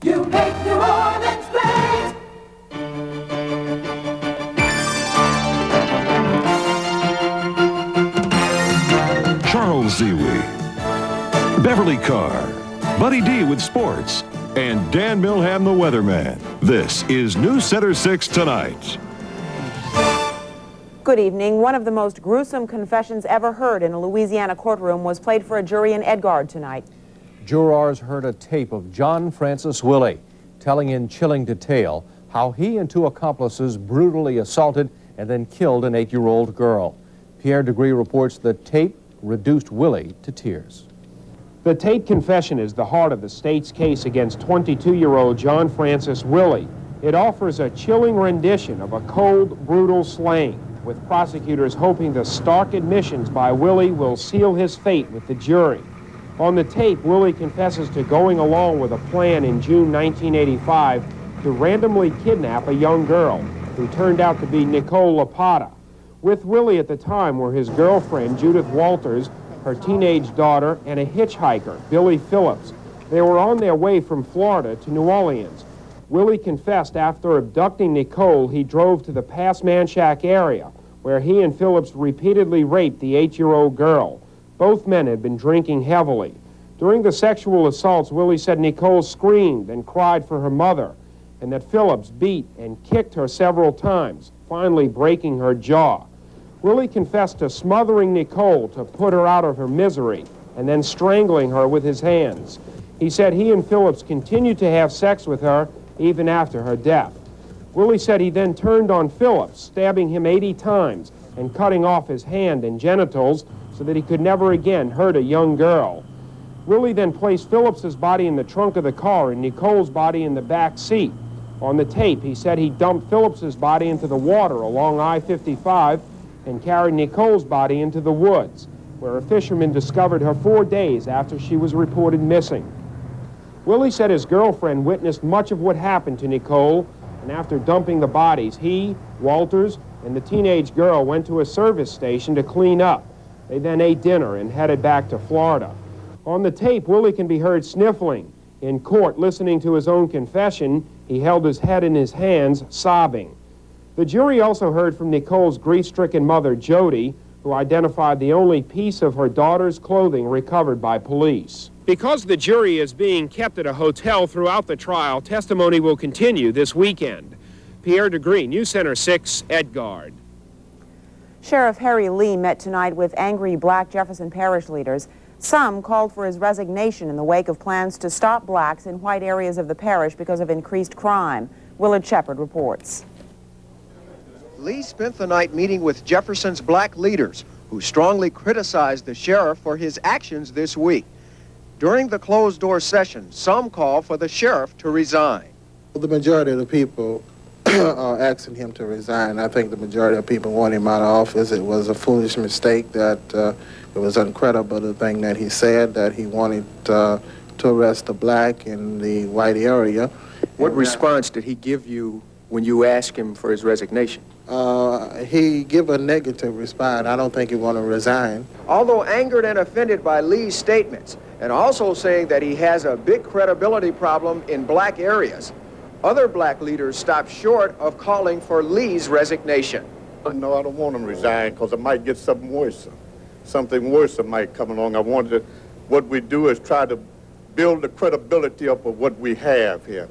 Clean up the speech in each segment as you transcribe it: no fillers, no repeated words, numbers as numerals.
You make New Orleans great. Charles Ziwi, Beverly Carr, Buddy D with sports, and Dan Milham the weatherman. This is NewsCenter6 Tonight. Good evening. One of the most gruesome confessions ever heard in a Louisiana courtroom was played for a jury in Edgard tonight. Jurors heard a tape of John Francis Willie telling in chilling detail how he and two accomplices brutally assaulted and then killed an 8-year-old girl. Pierre Degree reports the tape reduced Willie to tears. The tape confession is the heart of the state's case against 22-year-old John Francis Willie. It offers a chilling rendition of a cold, brutal slaying, with prosecutors hoping the stark admissions by Willie will seal his fate with the jury. On the tape, Willie confesses to going along with a plan in June 1985 to randomly kidnap a young girl who turned out to be Nicole Lapata. With Willie at the time were his girlfriend, Judith Walters, her teenage daughter, and a hitchhiker, Billy Phillips. They were on their way from Florida to New Orleans. Willie confessed after abducting Nicole, he drove to the Passmanchac area, where he and Phillips repeatedly raped the 8-year-old girl. Both men had been drinking heavily. During the sexual assaults, Willie said Nicole screamed and cried for her mother, and that Phillips beat and kicked her several times, finally breaking her jaw. Willie confessed to smothering Nicole to put her out of her misery and then strangling her with his hands. He said he and Phillips continued to have sex with her even after her death. Willie said he then turned on Phillips, stabbing him 80 times and cutting off his hand and genitals so that he could never again hurt a young girl. Willie then placed Phillips's body in the trunk of the car and Nicole's body in the back seat. On the tape, he said he dumped Phillips's body into the water along I-55 and carried Nicole's body into the woods, where a fisherman discovered her 4 days after she was reported missing. Willie said his girlfriend witnessed much of what happened to Nicole, and after dumping the bodies, he, Walters, and the teenage girl went to a service station to clean up. They then ate dinner and headed back to Florida. On the tape, Willie can be heard sniffling. In court, listening to his own confession, he held his head in his hands, sobbing. The jury also heard from Nicole's grief-stricken mother, Jody, who identified the only piece of her daughter's clothing recovered by police. Because the jury is being kept at a hotel throughout the trial, testimony will continue this weekend. Pierre Degree, NewsCenter6, Edgard. Sheriff Harry Lee met tonight with angry black Jefferson Parish leaders. Some called for his resignation in the wake of plans to stop blacks in white areas of the parish because of increased crime. Willard Shepard reports. Lee spent the night meeting with Jefferson's black leaders, who strongly criticized the sheriff for his actions this week. During the closed-door session, some called for the sheriff to resign. The majority of the people are asking him to resign. I think the majority of people want him out of office. It was a foolish mistake. That it was incredible, the thing that he said, that he wanted to arrest the black in the white area. What response did he give you when you asked him for his resignation? He gave a negative response. I don't think he want to resign. Although angered and offended by Lee's statements, and also saying that he has a big credibility problem in black areas, other black leaders stopped short of calling for Lee's resignation. No, I don't want him to resign because it might get something worse. Something worse might come along. What we do is try to build the credibility up of what we have here.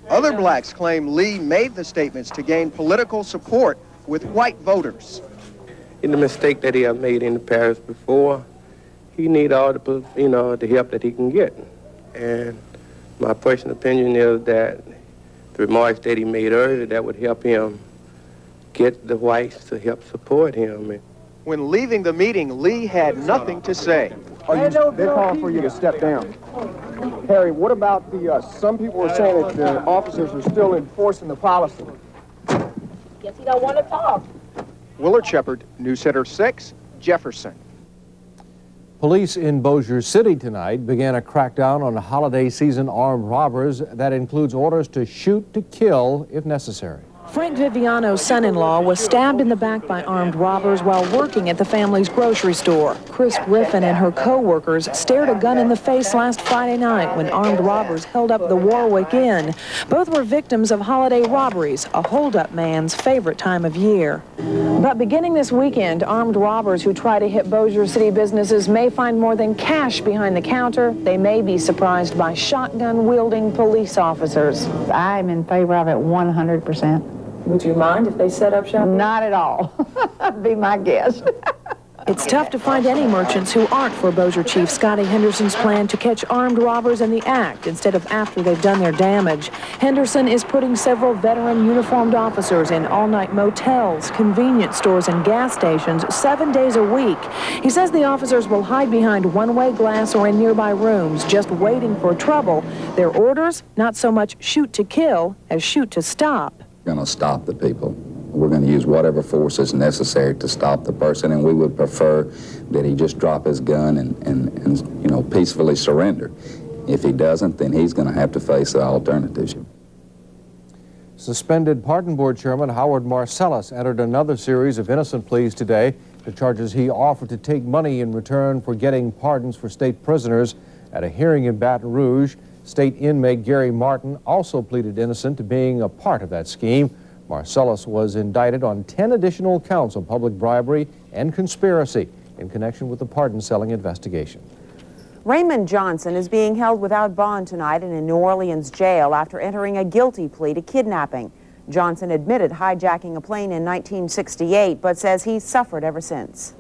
Other blacks claim Lee made the statements to gain political support with white voters. In the mistake that he have made in the parish before, he need all the, the help that he can get. And my personal opinion is that the remarks that he made earlier, that would help him get the whites to help support him. When leaving the meeting, Lee had nothing to say. They're calling for you to step down. Harry, what about some people are saying that the officers are still enforcing the policy? Guess he don't want to talk. Willard Shepard, NewsCenter6, Jefferson. Police in Bossier City tonight began a crackdown on holiday season armed robbers that includes orders to shoot to kill if necessary. Frank Viviano's son-in-law was stabbed in the back by armed robbers while working at the family's grocery store. Chris Griffin and her co-workers stared a gun in the face last Friday night when armed robbers held up the Warwick Inn. Both were victims of holiday robberies, a hold-up man's favorite time of year. But beginning this weekend, armed robbers who try to hit Bossier City businesses may find more than cash behind the counter. They may be surprised by shotgun-wielding police officers. I'm in favor of it 100%. Would you mind if they set up shop? Not at all. Be my guest. It's tough to find any merchants who aren't for Bossier Chief Scotty Henderson's plan to catch armed robbers in the act instead of after they've done their damage. Henderson is putting several veteran uniformed officers in all-night motels, convenience stores, and gas stations 7 days a week. He says the officers will hide behind one-way glass or in nearby rooms, just waiting for trouble. Their orders, not so much shoot to kill as shoot to stop. We're going to stop the people. We're going to use whatever force is necessary to stop the person, and we would prefer that he just drop his gun and you know, peacefully surrender. If he doesn't, then he's going to have to face the alternatives. Suspended Pardon Board Chairman Howard Marcellus entered another series of innocent pleas today. The charges he offered to take money in return for getting pardons for state prisoners. At a hearing in Baton Rouge, state inmate Gary Martin also pleaded innocent to being a part of that scheme. Marcellus was indicted on 10 additional counts of public bribery and conspiracy in connection with the pardon-selling investigation. Raymond Johnson is being held without bond tonight in a New Orleans jail after entering a guilty plea to kidnapping. Johnson admitted hijacking a plane in 1968, but says he's suffered ever since.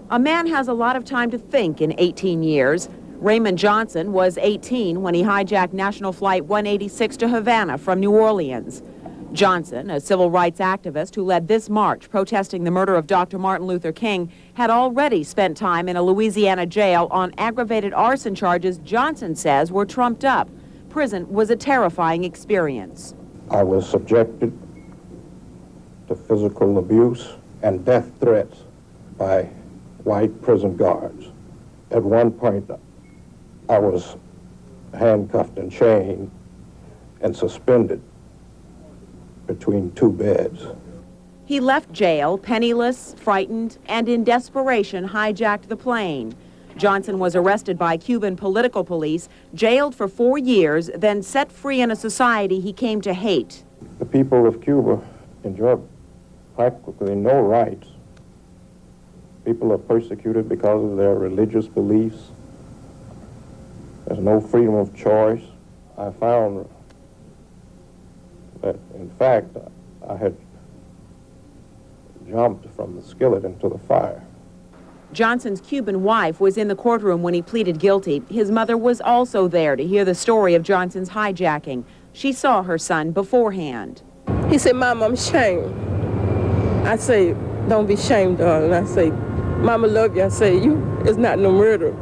A man has a lot of time to think in 18 years. Raymond Johnson was 18 when he hijacked National Flight 186 to Havana from New Orleans. Johnson, a civil rights activist who led this march protesting the murder of Dr. Martin Luther King, had already spent time in a Louisiana jail on aggravated arson charges Johnson says were trumped up. Prison was a terrifying experience. I was subjected to physical abuse and death threats by white prison guards. At one point, I was handcuffed and chained and suspended between two beds. He left jail, penniless, frightened, and in desperation hijacked the plane. Johnson was arrested by Cuban political police, jailed for 4 years, then set free in a society he came to hate. The people of Cuba enjoy practically no rights. People are persecuted because of their religious beliefs. There's no freedom of choice. I found that, in fact, I had jumped from the skillet into the fire. Johnson's Cuban wife was in the courtroom when he pleaded guilty. His mother was also there to hear the story of Johnson's hijacking. She saw her son beforehand. He said, "Mom, I'm ashamed." I say, "Don't be ashamed, darling." I say, "Mama, love you." I say, it's not no murder.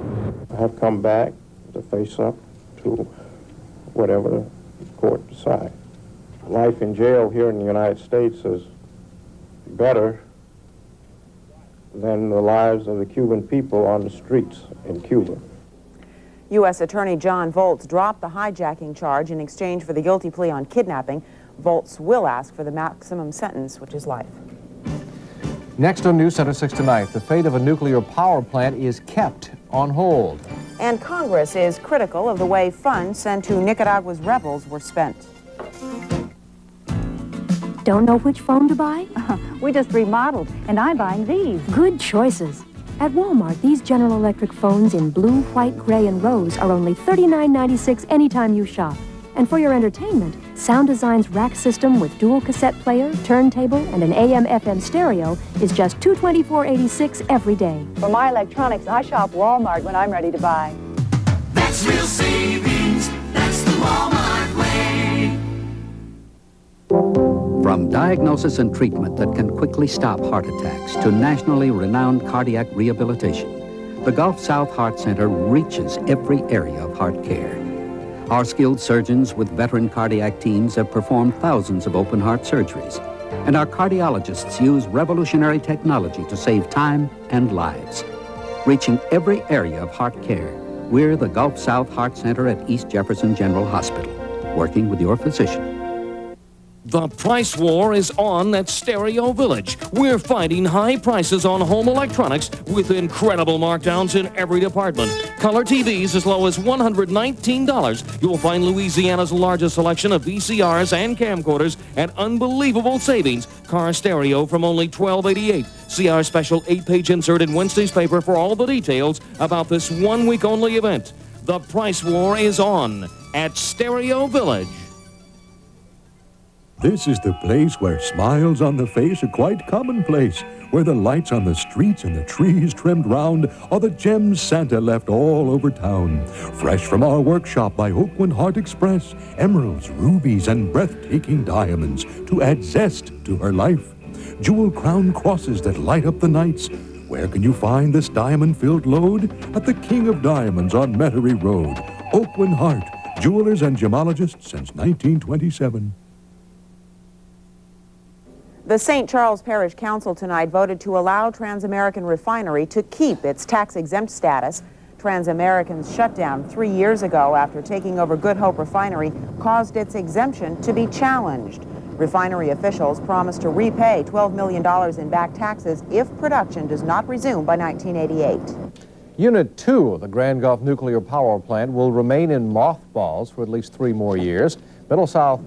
I have come back to face up to whatever the court decides. Life in jail here in the United States is better than the lives of the Cuban people on the streets in Cuba. U.S. Attorney John Volz dropped the hijacking charge in exchange for the guilty plea on kidnapping. Volz will ask for the maximum sentence, which is life. Next on NewsCenter6 tonight, the fate of a nuclear power plant is kept on hold. And Congress is critical of the way funds sent to Nicaragua's rebels were spent. Don't know which phone to buy? We just remodeled, and I'm buying these. Good choices. At Walmart, these General Electric phones in blue, white, gray, and rose are only $39.96 anytime you shop. And for your entertainment, Sound Design's rack system with dual cassette player, turntable, and an AM/FM stereo is just $224.86 every day. For my electronics, I shop Walmart when I'm ready to buy. That's real savings. That's the Walmart way. From diagnosis and treatment that can quickly stop heart attacks to nationally renowned cardiac rehabilitation, the Gulf South Heart Center reaches every area of heart care. Our skilled surgeons with veteran cardiac teams have performed thousands of open heart surgeries, and our cardiologists use revolutionary technology to save time and lives. Reaching every area of heart care, we're the Gulf South Heart Center at East Jefferson General Hospital, working with your physician. The price war is on at Stereo Village. We're finding high prices on home electronics with incredible markdowns in every department. Color TVs as low as $119. You'll find Louisiana's largest selection of VCRs and camcorders at unbelievable savings. Car stereo from only $12.88. See our special 8-page insert in Wednesday's paper for all the details about this one-week-only event. The price war is on at Stereo Village. This is the place where smiles on the face are quite commonplace, where the lights on the streets and the trees trimmed round are the gems Santa left all over town. Fresh from our workshop by Oakland Heart Express, emeralds, rubies, and breathtaking diamonds to add zest to her life. Jewel crown crosses that light up the nights. Where can you find this diamond-filled load? At the King of Diamonds on Metairie Road. Oakland Heart, jewelers and gemologists since 1927. The St. Charles Parish Council tonight voted to allow Transamerican Refinery to keep its tax-exempt status. Transamerican's shutdown 3 years ago after taking over Good Hope Refinery caused its exemption to be challenged. Refinery officials promised to repay $12 million in back taxes if production does not resume by 1988. Unit 2 of the Grand Gulf Nuclear Power Plant will remain in mothballs for at least 3 more years. Middle South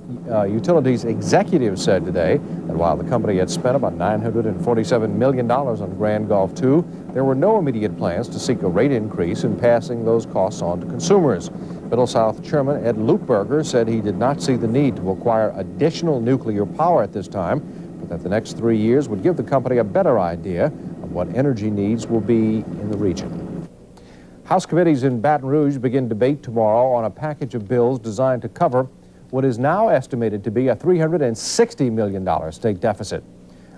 Utilities executive said today that while the company had spent about $947 million on Grand Gulf 2, there were no immediate plans to seek a rate increase in passing those costs on to consumers. Middle South Chairman Ed Loopberger said he did not see the need to acquire additional nuclear power at this time, but that the next 3 years would give the company a better idea of what energy needs will be in the region. House committees in Baton Rouge begin debate tomorrow on a package of bills designed to cover what is now estimated to be a $360 million state deficit.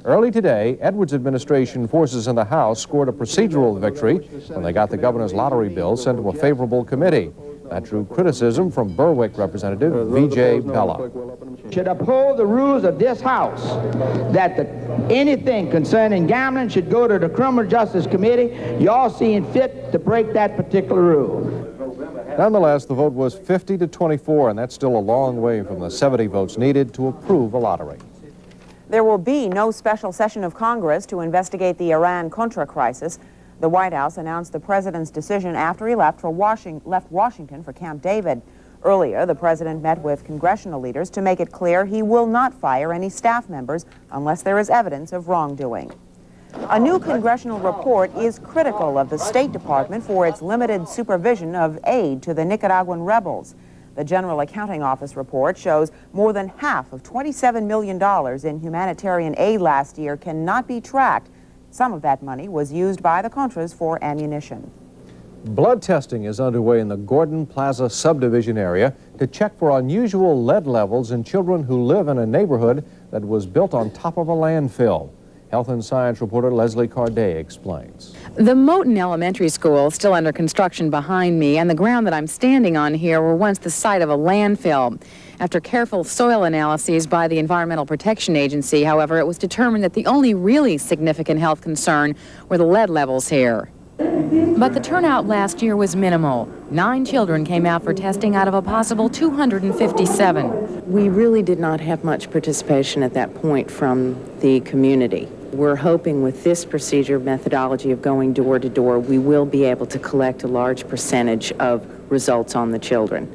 Early today, Edwards' administration forces in the House scored a procedural victory when they got the governor's lottery bill sent to a favorable committee. That drew criticism from Berwick Representative V.J. Bella. Should uphold the rules of this House that anything concerning gambling should go to the Criminal Justice Committee. Y'all seeing fit to break that particular rule. Nonetheless, the vote was 50-24, and that's still a long way from the 70 votes needed to approve a lottery. There will be no special session of Congress to investigate the Iran-Contra crisis. The White House announced the president's decision after he left Washington for Camp David. Earlier, the president met with congressional leaders to make it clear he will not fire any staff members unless there is evidence of wrongdoing. A new congressional report is critical of the State Department for its limited supervision of aid to the Nicaraguan rebels. The General Accounting Office report shows more than half of $27 million in humanitarian aid last year cannot be tracked. Some of that money was used by the Contras for ammunition. Blood testing is underway in the Gordon Plaza subdivision area to check for unusual lead levels in children who live in a neighborhood that was built on top of a landfill. Health and Science reporter Leslie Carday explains. The Moton Elementary School, still under construction behind me, and the ground that I'm standing on here were once the site of a landfill. After careful soil analyses by the Environmental Protection Agency, however, it was determined that the only really significant health concern were the lead levels here. But the turnout last year was minimal. 9 children came out for testing out of a possible 257. We really did not have much participation at that point from the community. We're hoping with this procedure methodology of going door to door, we will be able to collect a large percentage of results on the children.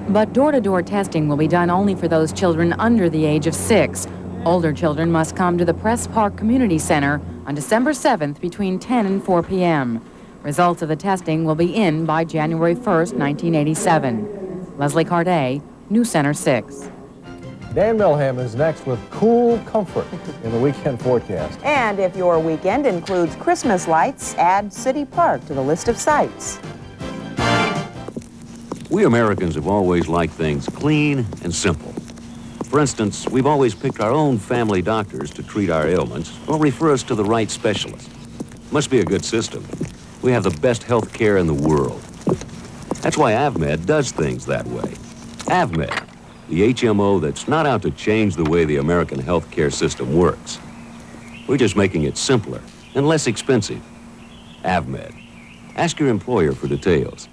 But door-to-door testing will be done only for those children under the age of 6. Older children must come to the Press Park Community Center on December 7th between 10 and 4 p.m. Results of the testing will be in by January 1st, 1987. Leslie Carday, NewsCenter6. Dan Milham is next with cool comfort in the weekend forecast. And if your weekend includes Christmas lights, add City Park to the list of sights. We Americans have always liked things clean and simple. For instance, we've always picked our own family doctors to treat our ailments or refer us to the right specialist. Must be a good system. We have the best health care in the world. That's why AvMed does things that way. AvMed, the HMO that's not out to change the way the American health care system works. We're just making it simpler and less expensive. AvMed. Ask your employer for details.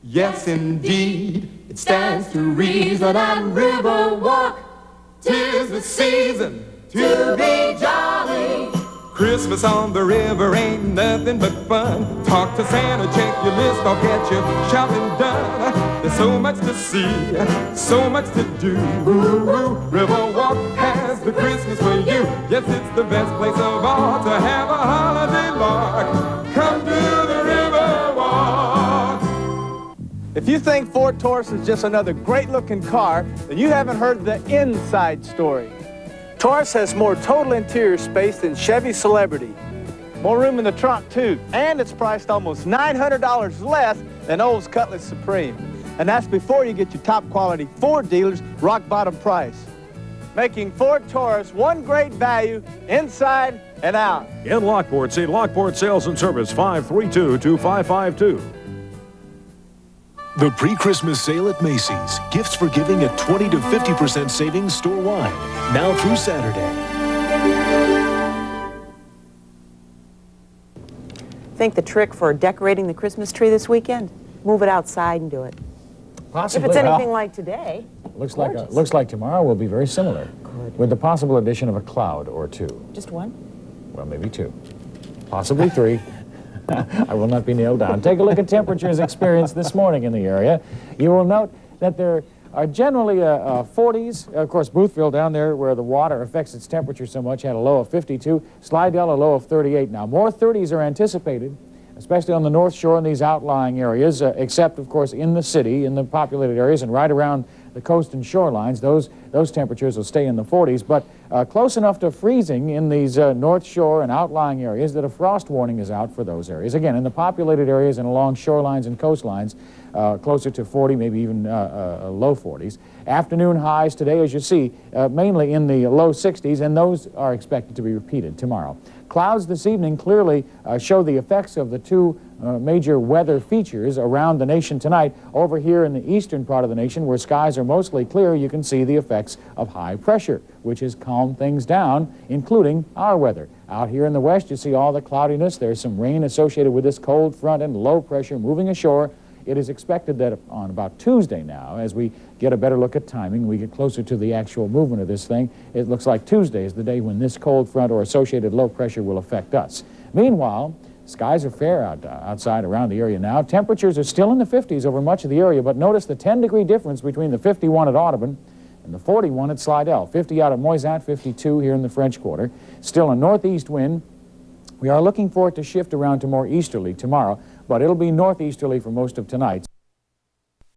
Yes, indeed, it stands to reason and Riverwalk 'tis the season to be jolly. Christmas on the river ain't nothing but fun. Talk to Santa, check your list, I'll get your shopping done. There's so much to see, so much to do. Riverwalk has the Christmas for you. Yes, it's the best place of all to have a holiday lark. Come to the Riverwalk. If you think Ford Taurus is just another great-looking car, then you haven't heard the inside story. Taurus has more total interior space than Chevy Celebrity. More room in the trunk, too, and it's priced almost $900 less than Olds Cutlass Supreme. And that's before you get your top-quality Ford dealers' rock-bottom price. Making Ford Taurus one great value inside and out. In Lockport, see Lockport Sales and Service, 532-2552. The pre-Christmas sale at Macy's. Gifts for giving at 20 to 50% savings store-wide. Now through Saturday. Think the trick for decorating the Christmas tree this weekend? Move it outside and do it. Possibly. If it's anything like today. Looks like tomorrow will be very similar. Good. With the possible addition of a cloud or two. Just one? Well, maybe two. Possibly three. I will not be nailed down. Take a look at temperatures experienced this morning in the area. You will note that there are generally 40s. Of course, Boothville down there where the water affects its temperature so much had a low of 52. Slidell a low of 38. Now, more 30s are anticipated, especially on the North Shore and these outlying areas, except, of course, in the city, in the populated areas, and right around the coast and shorelines. Those temperatures will stay in the 40s, but close enough to freezing in these North Shore and outlying areas that a frost warning is out for those areas. Again, in the populated areas and along shorelines and coastlines, closer to 40, maybe even low 40s. Afternoon highs today, as you see, mainly in the low 60s, and those are expected to be repeated tomorrow. Clouds this evening clearly show the effects of the two major weather features around the nation tonight. Over here in the eastern part of the nation, where skies are mostly clear, you can see the effects of high pressure, which has calmed things down, including our weather. Out here in the west, you see all the cloudiness. There's some rain associated with this cold front and low pressure moving ashore. It is expected that on about Tuesday now, as we get a better look at timing, we get closer to the actual movement of this thing, it looks like Tuesday is the day when this cold front or associated low pressure will affect us. Meanwhile, skies are fair outside around the area now. Temperatures are still in the 50s over much of the area, but notice the 10-degree difference between the 51 at Audubon and the 41 at Slidell. 50 out at Moisant, 52 here in the French Quarter. Still a northeast wind. We are looking for it to shift around to more easterly tomorrow, but it'll be northeasterly for most of tonight.